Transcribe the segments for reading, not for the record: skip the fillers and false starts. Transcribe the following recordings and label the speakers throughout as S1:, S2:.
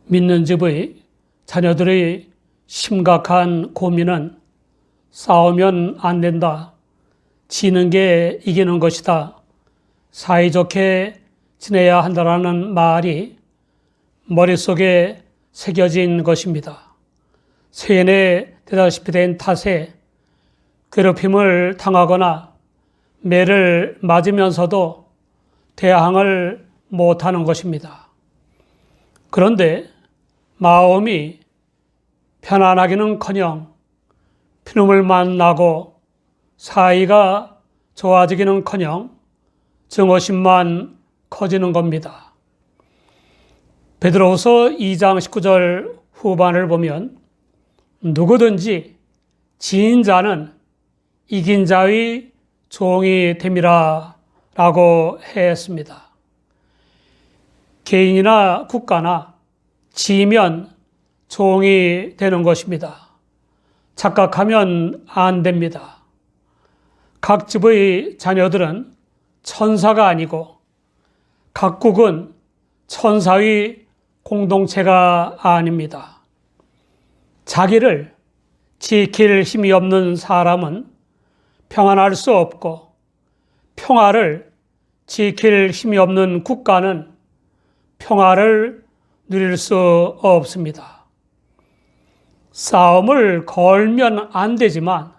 S1: 믿는 집의 자녀들의 심각한 고민은 싸우면 안 된다. 지는 게 이기는 것이다. 사이좋게 지내야 한다라는 말이 머릿속에 새겨진 것입니다. 세뇌되다시피 된 탓에 괴롭힘을 당하거나 매를 맞으면서도 대항을 못하는 것입니다. 그런데 마음이 편안하기는커녕 피눈물만 나고 사이가 좋아지기는커녕 증오심만 커지는 겁니다. 베드로후서 2장 19절 후반을 보면 누구든지 지인 자는 이긴 자의 종이 됨이라 라고 했습니다. 개인이나 국가나 지면 종이 되는 것입니다. 착각하면 안 됩니다. 각 집의 자녀들은 천사가 아니고 각국은 천사의 공동체가 아닙니다. 자기를 지킬 힘이 없는 사람은 평안할 수 없고 평화를 지킬 힘이 없는 국가는 평화를 누릴 수 없습니다. 싸움을 걸면 안 되지만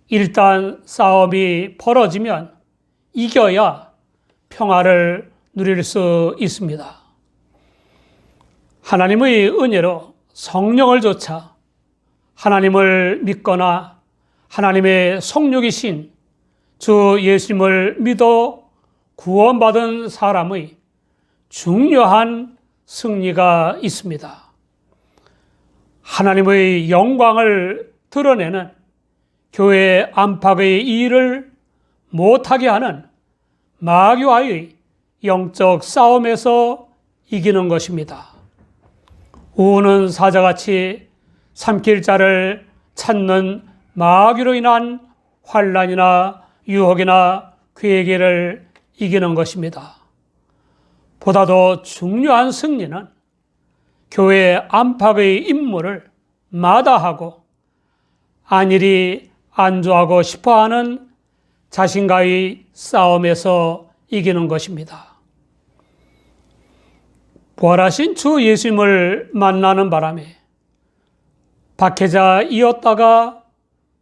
S1: 일단 싸움이 벌어지면 이겨야 평화를 누릴 수 있습니다. 하나님의 은혜로 성령을 조차 하나님을 믿거나 하나님의 성육이신 주 예수님을 믿어 구원받은 사람의 중요한 승리가 있습니다. 하나님의 영광을 드러내는 교회 안팎의 일을 못하게 하는 마귀와의 영적 싸움에서 이기는 것입니다. 우는 사자같이 삼킬 자를 찾는 마귀로 인한 환난이나 유혹이나 괴계를 이기는 것입니다. 보다 더 중요한 승리는 교회 안팎의 임무를 마다하고 안일히 안주하고 싶어하는 자신과의 싸움에서 이기는 것입니다. 부활하신 주 예수님을 만나는 바람에 박해자이었다가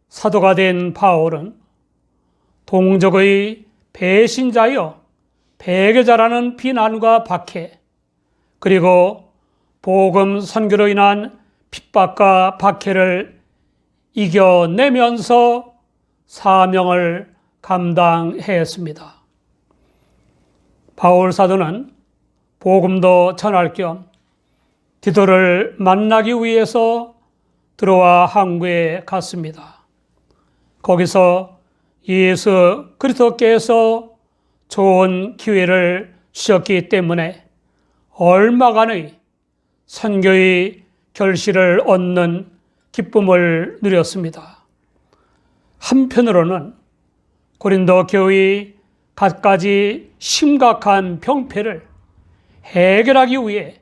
S1: 사도가 된 바울은 동족의 배신자여 배교자라는 비난과 박해, 그리고 복음 선교로 인한 핍박과 박해를 이겨내면서 사명을 감당했습니다. 바울 사도는 복음도 전할 겸 디도를 만나기 위해서 들어와 항구에 갔습니다. 거기서 예수 그리스도께서 좋은 기회를 주셨기 때문에 얼마간의 선교의 결실을 얻는 기쁨을 누렸습니다. 한편으로는 고린도 교회의 갖가지 심각한 병폐를 해결하기 위해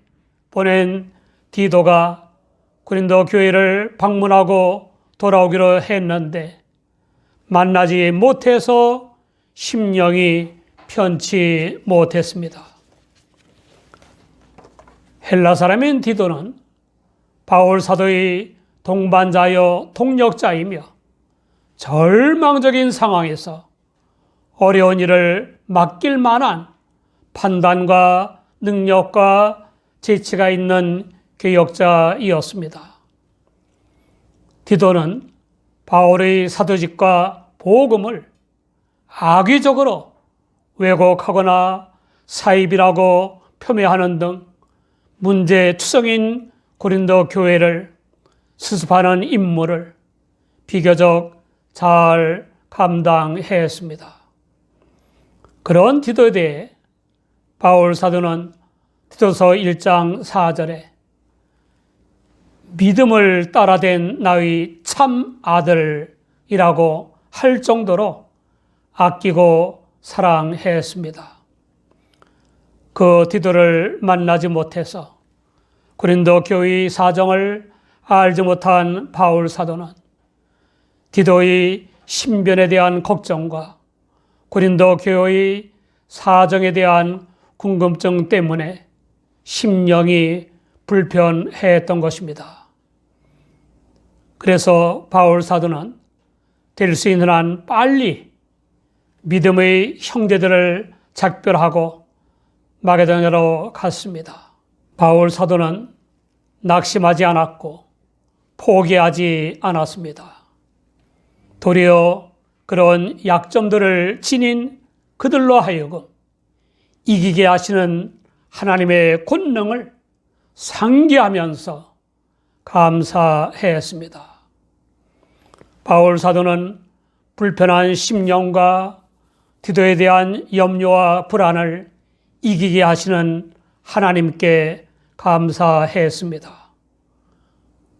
S1: 보낸 디도가 고린도 교회를 방문하고 돌아오기로 했는데 만나지 못해서 심령이 편치 못했습니다. 헬라 사람인 디도는 바울 사도의 동반자여 동력자이며 절망적인 상황에서 어려운 일을 맡길 만한 판단과 능력과 재치가 있는 교역자이었습니다. 디도는 바울의 사도직과 복음을 악의적으로 왜곡하거나 사입이라고 폄훼하는 등 문제투성인 고린도 교회를 수습하는 임무를 비교적 잘 감당했습니다. 그런 디도에 대해 바울 사도는 디도서 1장 4절에 믿음을 따라된 나의 참 아들이라고 할 정도로 아끼고 사랑했습니다. 그 디도를 만나지 못해서 고린도 교회의 사정을 알지 못한 바울 사도는 디도의 신변에 대한 걱정과 고린도 교회의 사정에 대한 궁금증 때문에 심령이 불편했던 것입니다. 그래서 바울 사도는 될 수 있는 한 빨리 믿음의 형제들을 작별하고 마게도냐로 갔습니다. 바울 사도는 낙심하지 않았고 포기하지 않았습니다. 도리어 그런 약점들을 지닌 그들로 하여금 이기게 하시는 하나님의 권능을 상기하면서 감사했습니다. 바울 사도는 불편한 심령과 디도에 대한 염려와 불안을 이기게 하시는 하나님께 감사했습니다.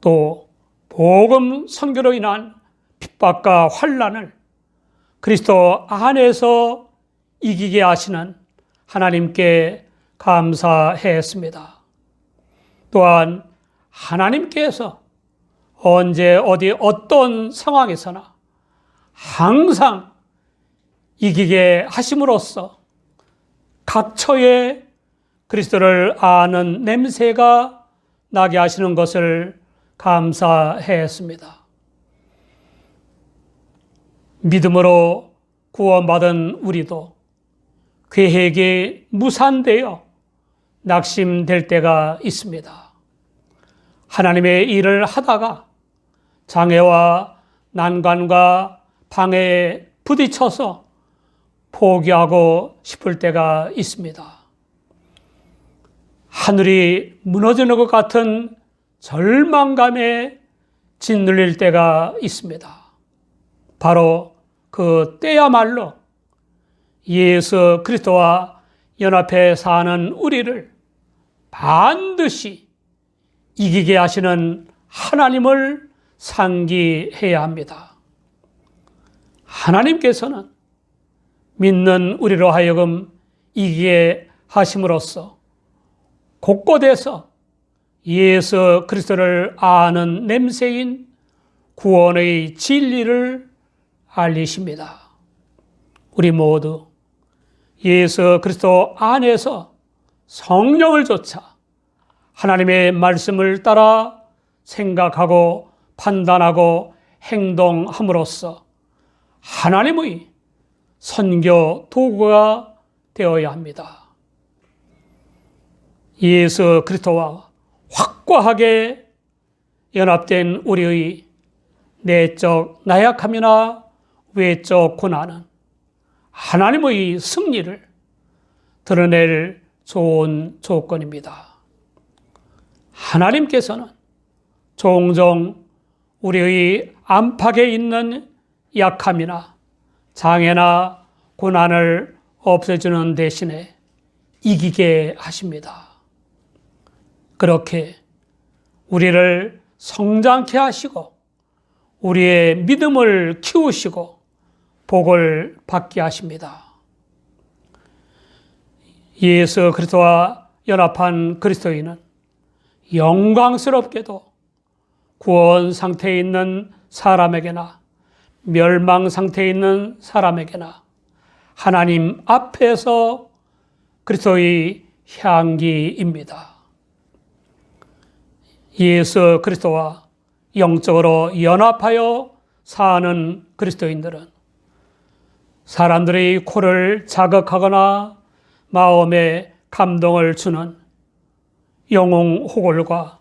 S1: 또 복음 선교로 인한 핍박과 환난을 그리스도 안에서 이기게 하시는 하나님께 감사했습니다. 또한 하나님께서 언제 어디 어떤 상황에서나 항상 이기게 하심으로써 각처에 그리스도를 아는 냄새가 나게 하시는 것을 감사했습니다. 믿음으로 구원받은 우리도 계획이 무산되어 낙심될 때가 있습니다. 하나님의 일을 하다가 장애와 난관과 방해에 부딪혀서 포기하고 싶을 때가 있습니다. 하늘이 무너지는 것 같은 절망감에 짓눌릴 때가 있습니다. 바로 그 때야말로 예수 그리스도와 연합해 사는 우리를 반드시 이기게 하시는 하나님을 상기해야 합니다. 하나님께서는 믿는 우리로 하여금 이기게 하심으로써 곳곳에서 예수 그리스도를 아는 냄새인 구원의 진리를 알리십니다. 우리 모두 예수 그리스도 안에서 성령을 좇아 하나님의 말씀을 따라 생각하고 판단하고 행동함으로써 하나님의 선교 도구가 되어야 합니다. 예수 그리스도와 확고하게 연합된 우리의 내적 나약함이나 외적 고난은 하나님의 승리를 드러낼 좋은 조건입니다. 하나님께서는 종종 우리의 안팎에 있는 약함이나 장애나 고난을 없애주는 대신에 이기게 하십니다. 그렇게 우리를 성장케 하시고 우리의 믿음을 키우시고 복을 받게 하십니다. 예수 그리스도와 연합한 그리스도인은 영광스럽게도 구원 상태에 있는 사람에게나 멸망 상태에 있는 사람에게나 하나님 앞에서 그리스도의 향기입니다. 예수 그리스도와 영적으로 연합하여 사는 그리스도인들은 사람들의 코를 자극하거나 마음에 감동을 주는 영웅호골과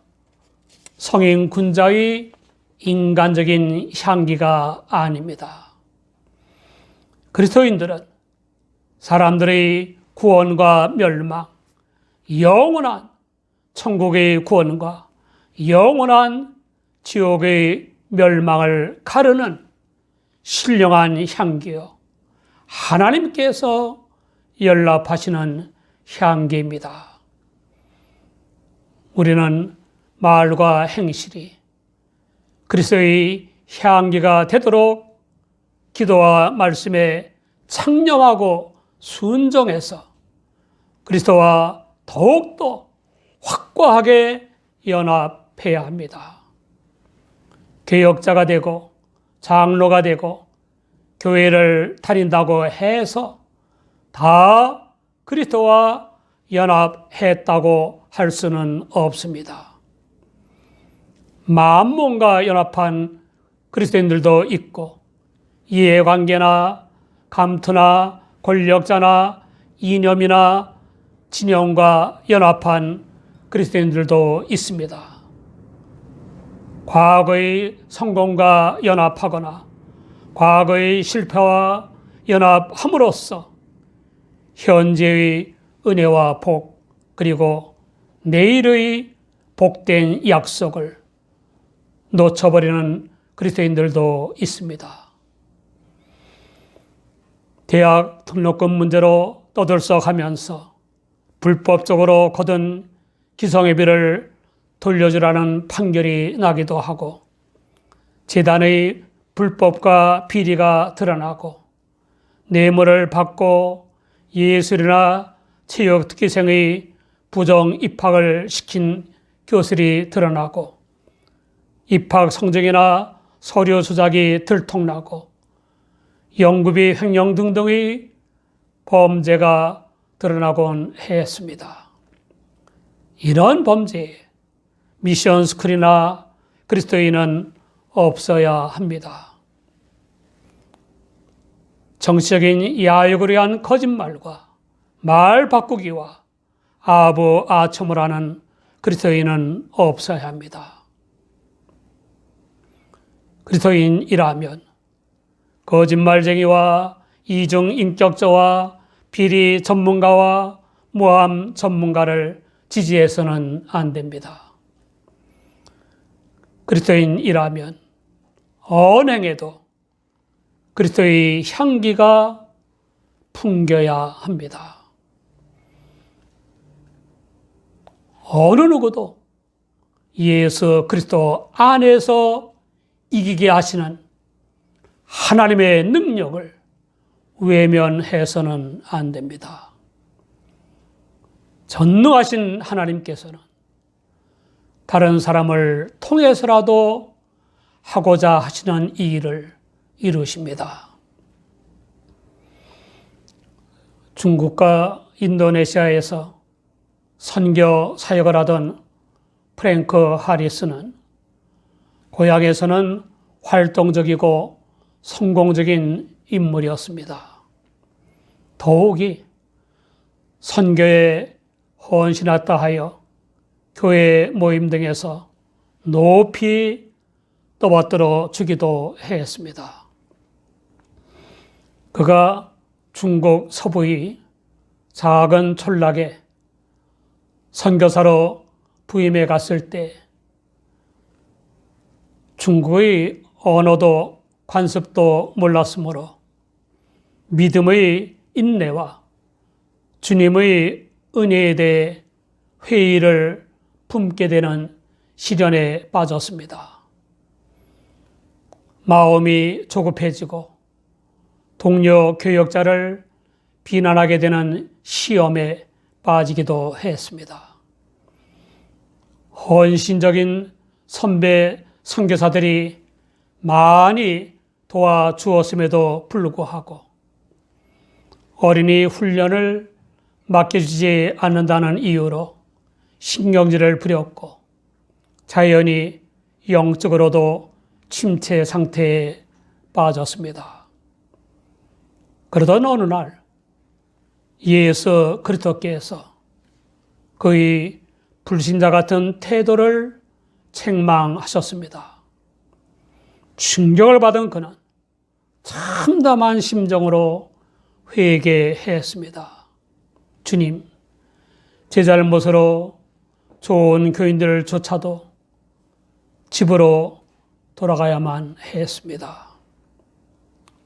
S1: 성인 군자의 인간적인 향기가 아닙니다. 그리스도인들은 사람들의 구원과 멸망, 영원한 천국의 구원과 영원한 지옥의 멸망을 가르는 신령한 향기요, 하나님께서 연락하시는 향기입니다. 우리는 말과 행실이 그리스도의 향기가 되도록 기도와 말씀에 창념하고 순종해서 그리스도와 더욱더 확고하게 연합해야 합니다. 개혁자가 되고 장로가 되고 교회를 다닌다고 해서 다 그리스도와 연합했다고 할 수는 없습니다. 만몬과 연합한 그리스도인들도 있고 이해관계나 감투나 권력자나 이념이나 진영과 연합한 그리스도인들도 있습니다. 과거의 성공과 연합하거나 과거의 실패와 연합함으로써 현재의 은혜와 복 그리고 내일의 복된 약속을 놓쳐버리는 그리스도인들도 있습니다. 대학 등록금 문제로 떠들썩하면서 불법적으로 거둔 기성예비를 돌려주라는 판결이 나기도 하고 재단의 불법과 비리가 드러나고 뇌물을 받고 예술이나 체육특기생의 부정 입학을 시킨 교실이 드러나고 입학 성적이나 서류 조작이 들통나고 연구비 횡령 등등의 범죄가 드러나곤 했습니다. 이런 범죄에 미션 스쿨이나 그리스도인은 없어야 합니다. 정치적인 야욕을 위한 거짓말과 말 바꾸기와 아부아첨을 하는 그리스도인은 없어야 합니다. 그리스도인이라면 거짓말쟁이와 이중인격자와 비리 전문가와 모함 전문가를 지지해서는 안 됩니다. 그리스도인이라면 언행에도 그리스도의 향기가 풍겨야 합니다. 어느 누구도 예수 그리스도 안에서 이기게 하시는 하나님의 능력을 외면해서는 안 됩니다. 전능하신 하나님께서는 다른 사람을 통해서라도 하고자 하시는 이 일을 이루십니다. 중국과 인도네시아에서 선교 사역을 하던 프랭크 하리스는 고향에서는 활동적이고 성공적인 인물이었습니다. 더욱이 선교에 헌신했다 하여 교회 모임 등에서 높이 떠받들어 주기도 했습니다. 그가 중국 서부의 작은 촌락에 선교사로 부임해 갔을 때 중국의 언어도 관습도 몰랐으므로 믿음의 인내와 주님의 은혜에 대해 회의를 품게 되는 시련에 빠졌습니다. 마음이 조급해지고 동료 교역자를 비난하게 되는 시험에 빠지기도 했습니다. 헌신적인 선배 선교사들이 많이 도와주었음에도 불구하고 어린이 훈련을 맡겨주지 않는다는 이유로 신경질을 부렸고 자연히 영적으로도 침체 상태에 빠졌습니다. 그러던 어느 날 예수 그리스도께서 그의 불신자 같은 태도를 책망하셨습니다. 충격을 받은 그는 참담한 심정으로 회개했습니다. 주님, 제 잘못으로 좋은 교인들을 쫓아도 집으로 돌아가야만 했습니다.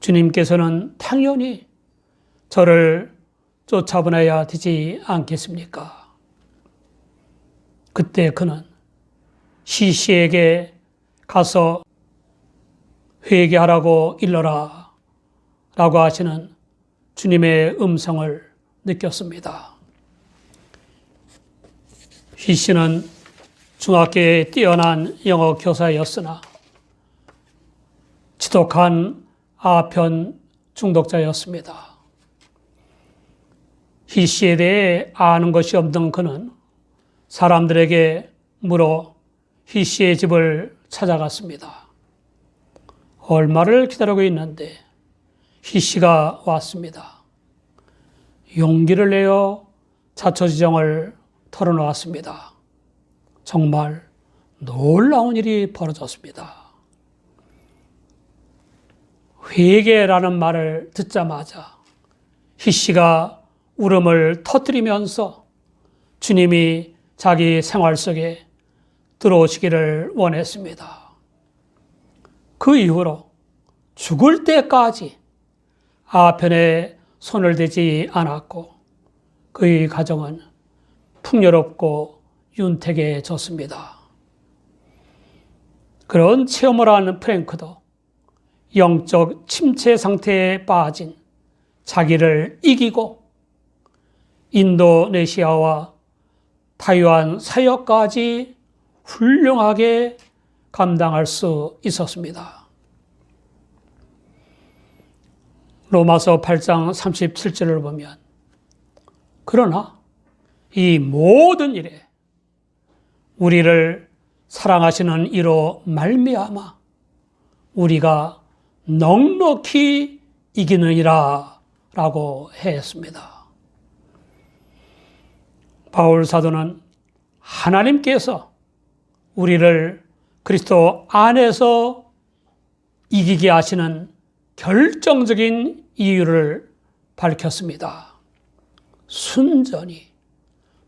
S1: 주님께서는 당연히 저를 쫓아보내야 되지 않겠습니까? 그때 그는 시시에게 가서 회개하라고 일러라 라고 하시는 주님의 음성을 느꼈습니다. 휘씨는 중학교에 뛰어난 영어 교사였으나 지독한 아편 중독자였습니다. 희씨에 대해 아는 것이 없던 그는 사람들에게 물어 희씨의 집을 찾아갔습니다. 얼마를 기다리고 있는데 희씨가 왔습니다. 용기를 내어 자초지종을 털어놓았습니다. 정말 놀라운 일이 벌어졌습니다. 회개라는 말을 듣자마자 희씨가 울음을 터뜨리면서 주님이 자기 생활 속에 들어오시기를 원했습니다. 그 이후로 죽을 때까지 아편에 손을 대지 않았고 그의 가정은 풍요롭고 윤택해졌습니다. 그런 체험을 한 프랭크도 영적 침체 상태에 빠진 자기를 이기고 인도네시아와 타이완 사역까지 훌륭하게 감당할 수 있었습니다. 로마서 8장 37절을 보면 그러나 이 모든 일에 우리를 사랑하시는 이로 말미암아 우리가 넉넉히 이기느니라 라고 했습니다. 바울 사도는 하나님께서 우리를 그리스도 안에서 이기게 하시는 결정적인 이유를 밝혔습니다. 순전히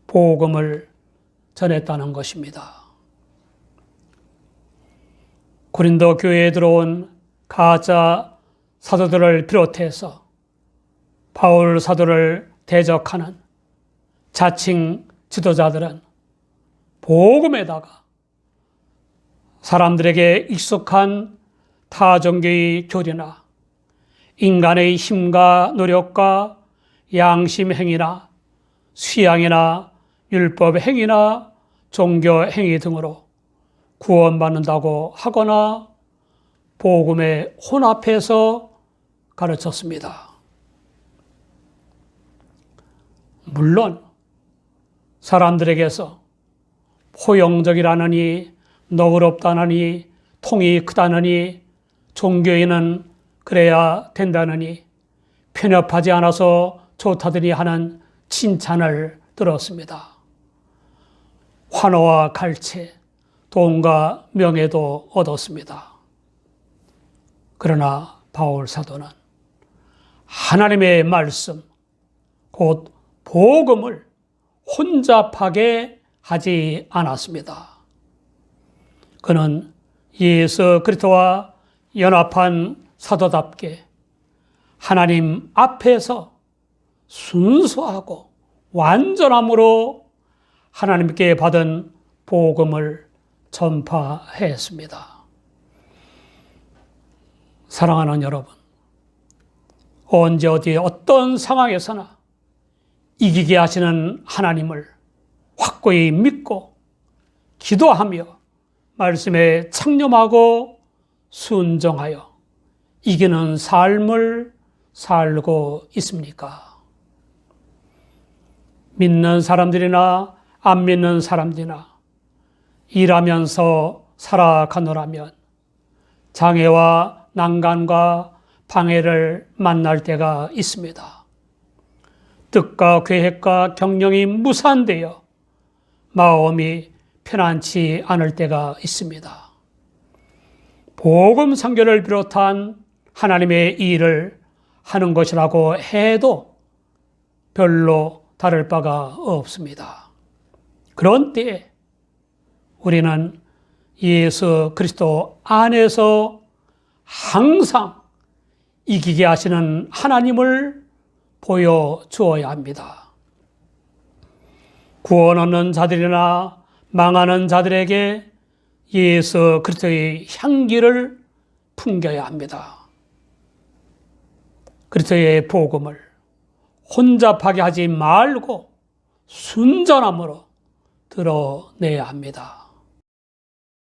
S1: 복음을 전했다는 것입니다. 고린도 교회에 들어온 가짜 사도들을 비롯해서 바울 사도를 대적하는 자칭 지도자들은 복음에다가 사람들에게 익숙한 타종교의 교리나 인간의 힘과 노력과 양심 행위나 수양이나 율법 행위나 종교 행위 등으로 구원받는다고 하거나 복음에 혼합해서 가르쳤습니다. 물론 사람들에게서 포용적이라느니 너그럽다느니 통이 크다느니 종교인은 그래야 된다느니 편협하지 않아서 좋다더니 하는 칭찬을 들었습니다. 환호와 갈채, 돈과 명예도 얻었습니다. 그러나 바울 사도는 하나님의 말씀, 곧 복음을 혼잡하게 하지 않았습니다. 그는 예수 그리스도와 연합한 사도답게 하나님 앞에서 순수하고 완전함으로 하나님께 받은 복음을 전파했습니다. 사랑하는 여러분, 언제 어디 어떤 상황에서나 이기게 하시는 하나님을 확고히 믿고 기도하며 말씀에 창념하고 순종하여 이기는 삶을 살고 있습니까? 믿는 사람들이나 안 믿는 사람들이나 일하면서 살아가노라면 장애와 난간과 방해를 만날 때가 있습니다. 뜻과 계획과 경영이 무산되어 마음이 편안치 않을 때가 있습니다. 복음 선교를 비롯한 하나님의 일을 하는 것이라고 해도 별로 다를 바가 없습니다. 그런 때에 우리는 예수 그리스도 안에서 항상 이기게 하시는 하나님을 보여주어야 합니다. 구원 얻는 자들이나 망하는 자들에게 예수 그리스도의 향기를 풍겨야 합니다. 그리스도의 복음을 혼잡하게 하지 말고 순전함으로 드러내야 합니다.